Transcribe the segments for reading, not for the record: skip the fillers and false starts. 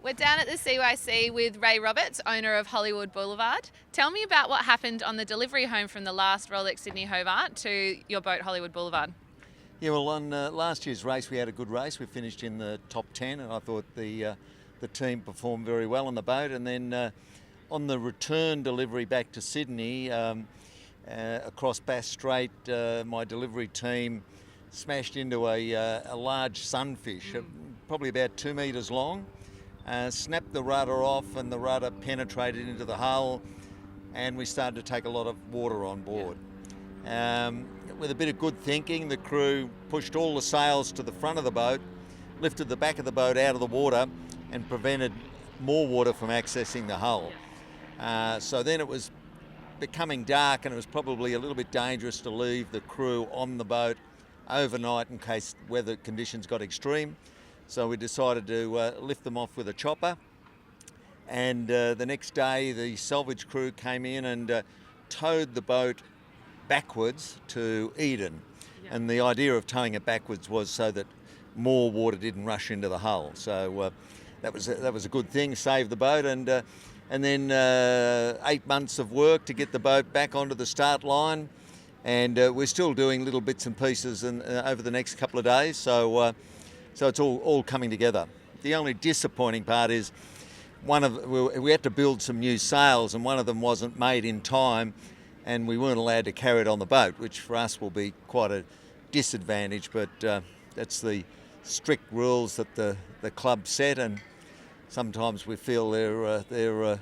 We're down at the CYC with Ray Roberts, owner of Hollywood Boulevard. Tell me about what happened on the delivery home from the last Rolex Sydney Hobart to your boat Hollywood Boulevard. Yeah, well, on last year's race we had a good race. We finished in the top 10 and I thought the team performed very well on the boat. And then on the return delivery back to Sydney, across Bass Strait, my delivery team smashed into a large sunfish, probably about 2 metres long, snapped the rudder off and the rudder penetrated into the hull and we started to take a lot of water on board. With a bit of good thinking, the crew pushed all the sails to the front of the boat, lifted the back of the boat out of the water and prevented more water from accessing the hull. So then it was becoming dark and it was probably a little bit dangerous to leave the crew on the boat overnight in case weather conditions got extreme. So we decided to lift them off with a chopper. And the next day the salvage crew came in and towed the boat backwards to Eden. Yeah. And the idea of towing it backwards was so that more water didn't rush into the hull. So that was a good thing, saved the boat. And then 8 months of work to get the boat back onto the start line. And we're still doing little bits and pieces over the next couple of days. So it's all coming together. The only disappointing part is we had to build some new sails and one of them wasn't made in time and we weren't allowed to carry it on the boat, which for us will be quite a disadvantage, but that's the strict rules that the club set, and sometimes we feel they're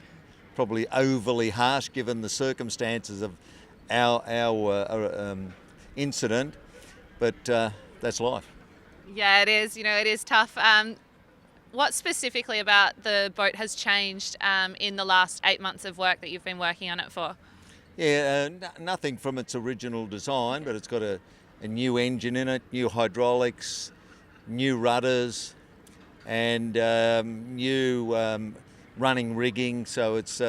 probably overly harsh given the circumstances of our incident, but that's life. Yeah, it is. It is tough. What specifically about the boat has changed in the last 8 months of work that you've been working on it for? Yeah, nothing from its original design, but it's got a new engine in it, new hydraulics, new rudders, and new running rigging. So it's,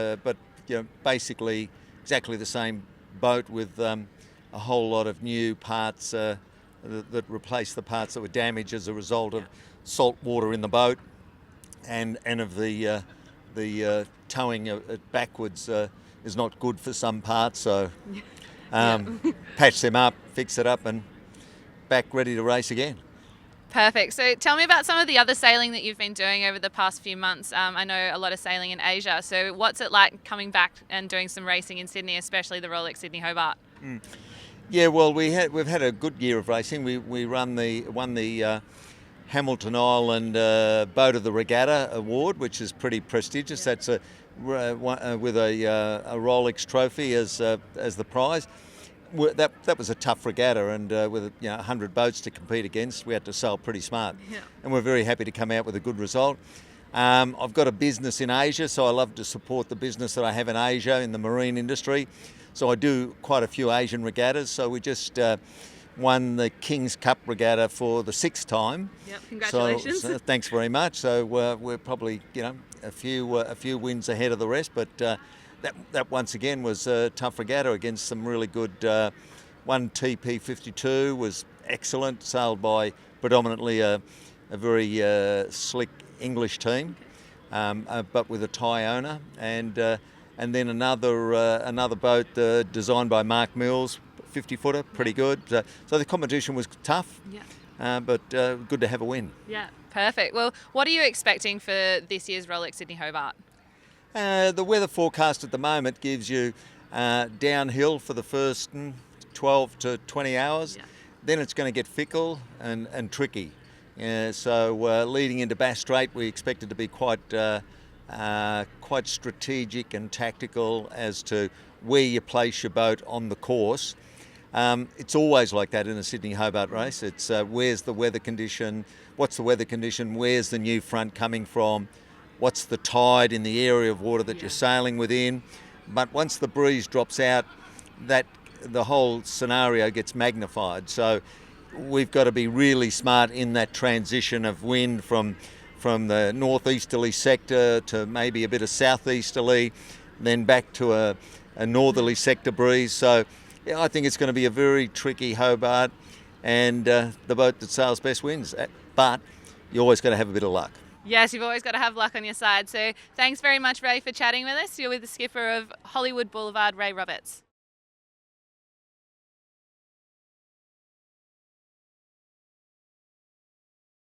basically exactly the same boat with a whole lot of new parts that replace the parts that were damaged as a result of salt water in the boat, and of the towing it backwards is not good for some parts. So patch them up, fix it up, and back ready to race again. Perfect. So tell me about some of the other sailing that you've been doing over the past few months. I know a lot of sailing in Asia. So what's it like coming back and doing some racing in Sydney, especially the Rolex Sydney Hobart? Yeah, well, we've had a good year of racing. We won the Hamilton Island Boat of the Regatta Award, which is pretty prestigious. That's with a Rolex trophy as the prize. That was a tough regatta, and with 100 boats to compete against, we had to sail pretty smart. Yeah. And we're very happy to come out with a good result. I've got a business in Asia, so I love to support the business that I have in Asia in the marine industry. So I do quite a few Asian regattas. So we just won the King's Cup regatta for the 6th time. Yep, congratulations. So thanks very much. So we're probably a few wins ahead of the rest, but that once again was a tough regatta against some really good. One TP52 was excellent, sailed by predominantly a very slick English team, but with a Thai owner, and then another boat designed by Mark Mills, 50-footer, pretty good. So the competition was tough, but good to have a win. Yeah, perfect. Well, what are you expecting for this year's Rolex Sydney Hobart? The weather forecast at the moment gives you downhill for the first 12 to 20 hours. Yeah. Then it's going to get fickle and tricky. So leading into Bass Strait, we expect it to be quite strategic and tactical as to where you place your boat on the course. It's always like that in a Sydney Hobart race. It's where's the weather condition, what's the weather condition, where's the new front coming from, what's the tide in the area of water that you're sailing within. But once the breeze drops out, the whole scenario gets magnified. So we've got to be really smart in that transition of wind from the northeasterly sector to maybe a bit of southeasterly, then back to a northerly sector breeze. So I think it's going to be a very tricky Hobart, and the boat that sails best wins. But you always got to have a bit of luck. Yes, you've always got to have luck on your side. So thanks very much, Ray, for chatting with us. You're with the skipper of Hollywood Boulevard, Ray Roberts.